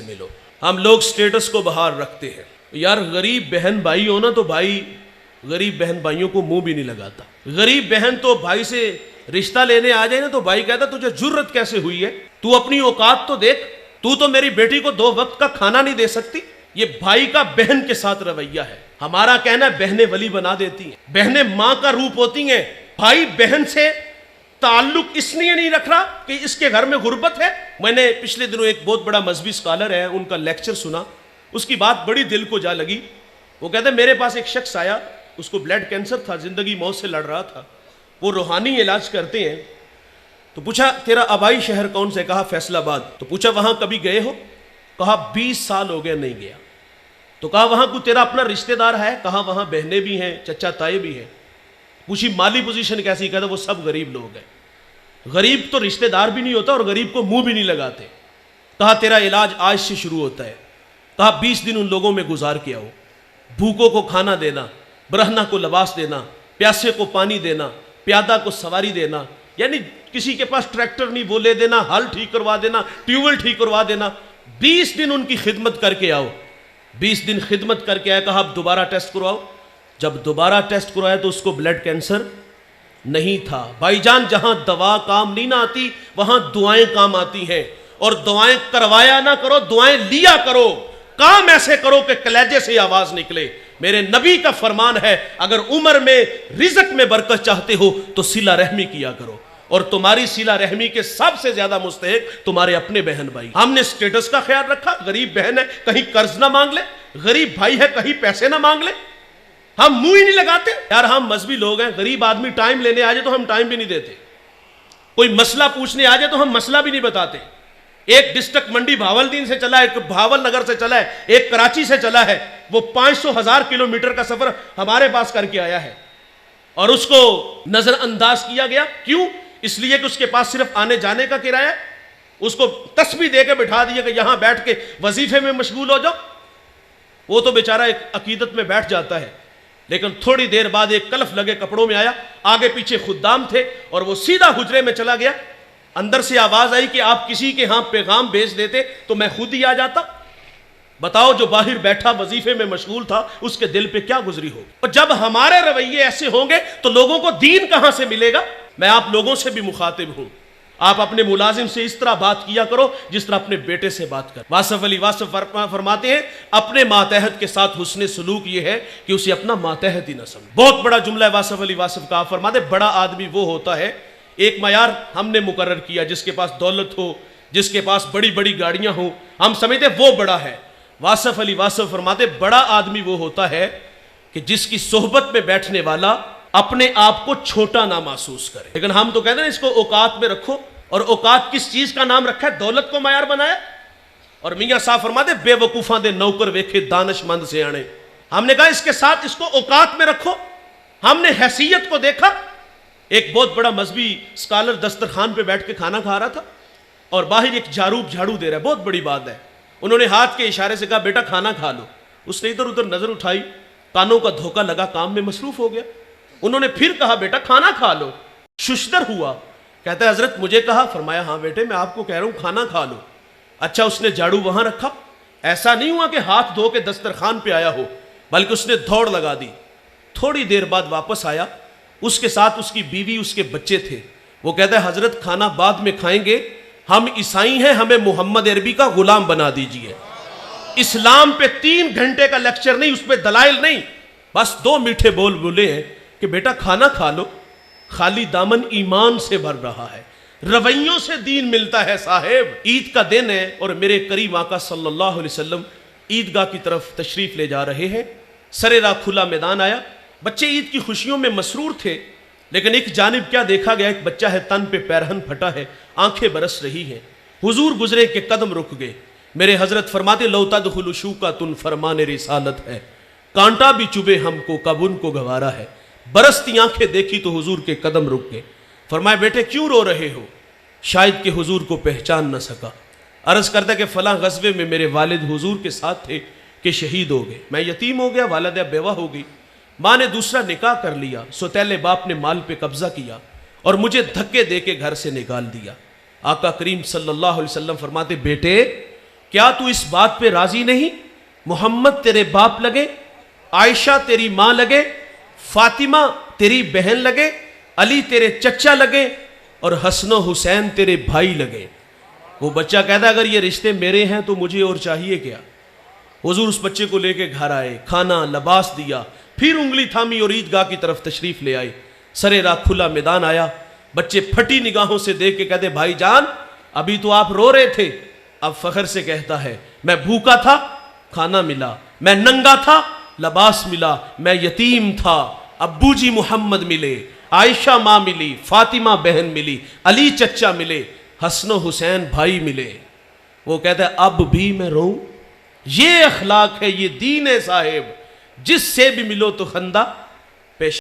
मिलो। हम लोग स्टेटस को बाहर रखते हैं। यार गरीब बहन भाई हो ना तो भाई गरीब बहन भाइयों को मुंह भी नहीं लगाता। गरीब बहन तो भाई से रिश्ता लेने आ जाए ना तो भाई कहता तुझे जुर्रत कैसे हुई है, तू अपनी औकात तो देख, तू तो मेरी बेटी को 2 वक्त का खाना नहीं दे सकती। ये भाई का बहन के साथ रवैया है। हमारा कहना है बहनें वली बना देती हैं, बहनें मां का रूप होती हैं। भाई बहन से ताल्लुक इसलिए नहीं रख रहा कि इसके घर में गुर्बत है। मैंने पिछले दिनों एक बहुत बड़ा मजहबी स्कॉलर है, उनका लेक्चर सुना, उसकी बात बड़ी दिल को जा लगी। वो कहते मेरे पास एक शख्स आया, उसको ब्लड कैंसर था, जिंदगी मौत से लड़ रहा था, वो रूहानी इलाज करते हैं। तो पूछा तेरा आबाई शहर कौन से? कहा फैसलाबाद। तो पूछा वहां कभी गए हो? कहा 20 साल हो गए नहीं गया। तो कहा वहां कोई तेरा अपना रिश्तेदार है? कहा वहां बहनें भी हैं, चचा ताए भी हैं। पूछी माली पोजीशन कैसी? कहता वो सब गरीब लोग हैं। गरीब तो रिश्तेदार भी नहीं होता और गरीब को मुंह भी नहीं लगाते। कहा तेरा इलाज आज से शुरू होता है। कहा 20 दिन उन लोगों में गुजार के आओ, भूखों को खाना देना, ब्रहना को लिबास देना, प्यासे को पानी देना, प्यादा को सवारी देना, यानी किसी के पास ट्रैक्टर नहीं वो ले देना, हल ठीक करवा देना, ट्यूबवेल ठीक करवा देना। 20 दिन उनकी खिदमत करके आओ। 20 दिन खिदमत करके आया। कहा अब दोबारा टेस्ट करवाओ। जब दोबारा टेस्ट करवाया तो उसको ब्लड कैंसर नहीं था। भाईजान जहां दवा काम नहीं ना आती वहां दुआएं काम आती हैं। और दुआएं करवाया ना करो, दुआएं लिया करो। काम ऐसे करो कि कलेजे से आवाज निकले। मेरे नबी का फरमान है अगर उम्र में रिज़्क में बरकत चाहते हो तो सिला रहमी किया करो, और तुम्हारी सिला रहमी के सबसे ज्यादा मुस्तहिक तुम्हारे अपने बहन भाई। हमने स्टेटस का ख्याल रखा, गरीब बहन है कहीं कर्ज ना मांग ले, गरीब भाई है कहीं पैसे ना मांग ले, हम मुंह ही नहीं लगाते। यार हम मजहबी लोग हैं, गरीब आदमी टाइम लेने आ जाए तो हम टाइम भी नहीं देते, कोई मसला पूछने आ जाए तो हम मसला भी नहीं बताते। एक डिस्ट्रिक्ट मंडी भावलदीन से चला है, एक भावल नगर से चला है, एक कराची से चला है, वो 500,000 किलोमीटर का सफर हमारे पास करके आया है और उसको नजरअंदाज किया गया। क्यों? इसलिए कि उसके पास सिर्फ आने जाने का किराया, उसको तस्बीह दे के बिठा दिया कि यहां बैठ के वजीफे में मशगूल हो जाओ। वो तो बेचारा एक अकीदत में बैठ जाता है, लेकिन थोड़ी देर बाद एक कलफ लगे कपड़ों में आया, आगे पीछे खुद्दाम थे और वो सीधा हुजरे में चला गया। अंदर से आवाज आई कि आप किसी के यहां पैगाम भेज देते तो मैं खुद ही आ जाता। बताओ जो बाहर बैठा वजीफे में मशगूल था उसके दिल पे क्या गुजरी होगी। और जब हमारे रवैये ऐसे होंगे तो लोगों को दीन कहां से मिलेगा। मैं आप लोगों से भी मुखातिब हूं, आप अपने मुलाजिम से इस तरह बात किया करो जिस तरह अपने बेटे से बात कर। वासफ अली वासफ फरमाते हैं अपने मातहत के साथ हुस्ने सलूक यह है कि उसे अपना मातहत ही न समझे। बहुत बड़ा जुमला है वासफ अली वासफ का। फरमाते बड़ा आदमी वो होता है, एक मयार हमने मुकर्रर किया, जिसके पास दौलत हो, जिसके पास बड़ी बड़ी गाड़ियां हो, हम समझते वो बड़ा है। वासफ अली वासफ फरमाते बड़ा आदमी वो होता है कि जिसकी सोहबत में बैठने वाला अपने आप को छोटा ना महसूस करे। लेकिन हम तो कहते हैं इसको औकात में रखो, और औकात किस चीज का नाम रखा है? दौलत को मयार बनाया। और मियां साहब फरमाते बेवकूफा दे नौकर वेखे दानिशमंद से आने। हमने कहा इसके साथ इसको औकात में रखो। हमने हैसियत को देखा। एक बहुत बड़ा मजहबी स्कॉलर दस्तरखान पे बैठ के खाना खा रहा था और बाहर एक जारूब झाड़ू दे रहा है, बहुत बड़ी बात है। उन्होंने हाथ के इशारे से कहा बेटा खाना खा लो। उसने इधर उधर नजर उठाई, कानों का धोखा लगा, काम में मसरूफ हो गया। उन्होंने फिर कहा बेटा खाना खा लो। शुशदर हुआ, कहता है हजरत मुझे कहा। फरमाया हाँ बेटे मैं आपको कह रहा हूं खाना खा लो। अच्छा उसने झाड़ू वहां रखा, ऐसा नहीं हुआ कि हाथ धो के दस्तरखान पे आया हो, बल्कि उसने दौड़ लगा दी। थोड़ी देर बाद वापस आया, उसके साथ उसकी बीवी उसके बच्चे थे। वो कहता है हजरत खाना बाद में खाएंगे, हम ईसाई हैं, हमें मोहम्मद अरबी का गुलाम बना दीजिए। इस्लाम पे 3 घंटे का लेक्चर नहीं, उस पर दलाइल नहीं, बस 2 मीठे बोल बोले हैं कि बेटा खाना खा लो। खाली दामन ईमान से भर रहा है, रवैयों से दीन मिलता है साहेब। ईद का दिन है और मेरे करीम आका सल्लल्लाहु अलैहि वसल्लम ईदगाह की तरफ तशरीफ ले जा रहे हैं। सरेरा खुला मैदान आया, बच्चे ईद की खुशियों में मसरूर थे, लेकिन एक जानिब क्या देखा गया, एक बच्चा है तन पे पैरहन फटा है, आंखें बरस रही हैं। हुजूर गुजरे के कदम रुक गए। मेरे हजरत फरमाते लौता दुखुलुशू का तुन फरमाने रिसालत है, कांटा भी चुभे हमको कब उनको गवारा है। बरसती आंखें देखी तो हुजूर के कदम रुक गए। फरमाया बेटे क्यों रो रहे हो? शायद कि हुजूर को पहचान न सका। अर्ज करता कि फलां गज़वे में मेरे वालिद हुजूर के साथ थे कि शहीद हो गए, मैं यतीम हो गया, वालिदा बेवा हो गई, माँ ने दूसरा निकाह कर लिया, सौतेले बाप ने माल पे कब्जा किया और मुझे धक्के दे के घर से निकाल दिया। आका करीम सल्लल्लाहु अलैहि वसल्लम फरमाते बेटे क्या तू इस बात पे राजी नहीं, मोहम्मद तेरे बाप लगे, आयशा तेरी मां लगे, फातिमा तेरी बहन लगे, अली तेरे चचा लगे और हसन हुसैन तेरे भाई लगे। वो बच्चा कहता अगर ये रिश्ते मेरे हैं तो मुझे और चाहिए क्या। हुजूर उस बच्चे को लेके घर आए, खाना लबास दिया, फिर उंगली थामी और ईदगाह की तरफ तशरीफ ले आए। सरे रात खुला मैदान आया, बच्चे फटी निगाहों से देख के कहते भाईजान अभी तो आप रो रहे थे, अब फखर से कहता है मैं भूखा था खाना मिला, मैं नंगा था लबास मिला, मैं यतीम था अब्बू जी मोहम्मद मिले, आयशा माँ मिली, फातिमा बहन मिली, अली चचा मिले, हसन हुसैन भाई मिले। वो कहता है अब भी मैं रोऊं। ये अखलाक है, ये दीन है साहेब, जिससे भी मिलो तो खंदा पेश।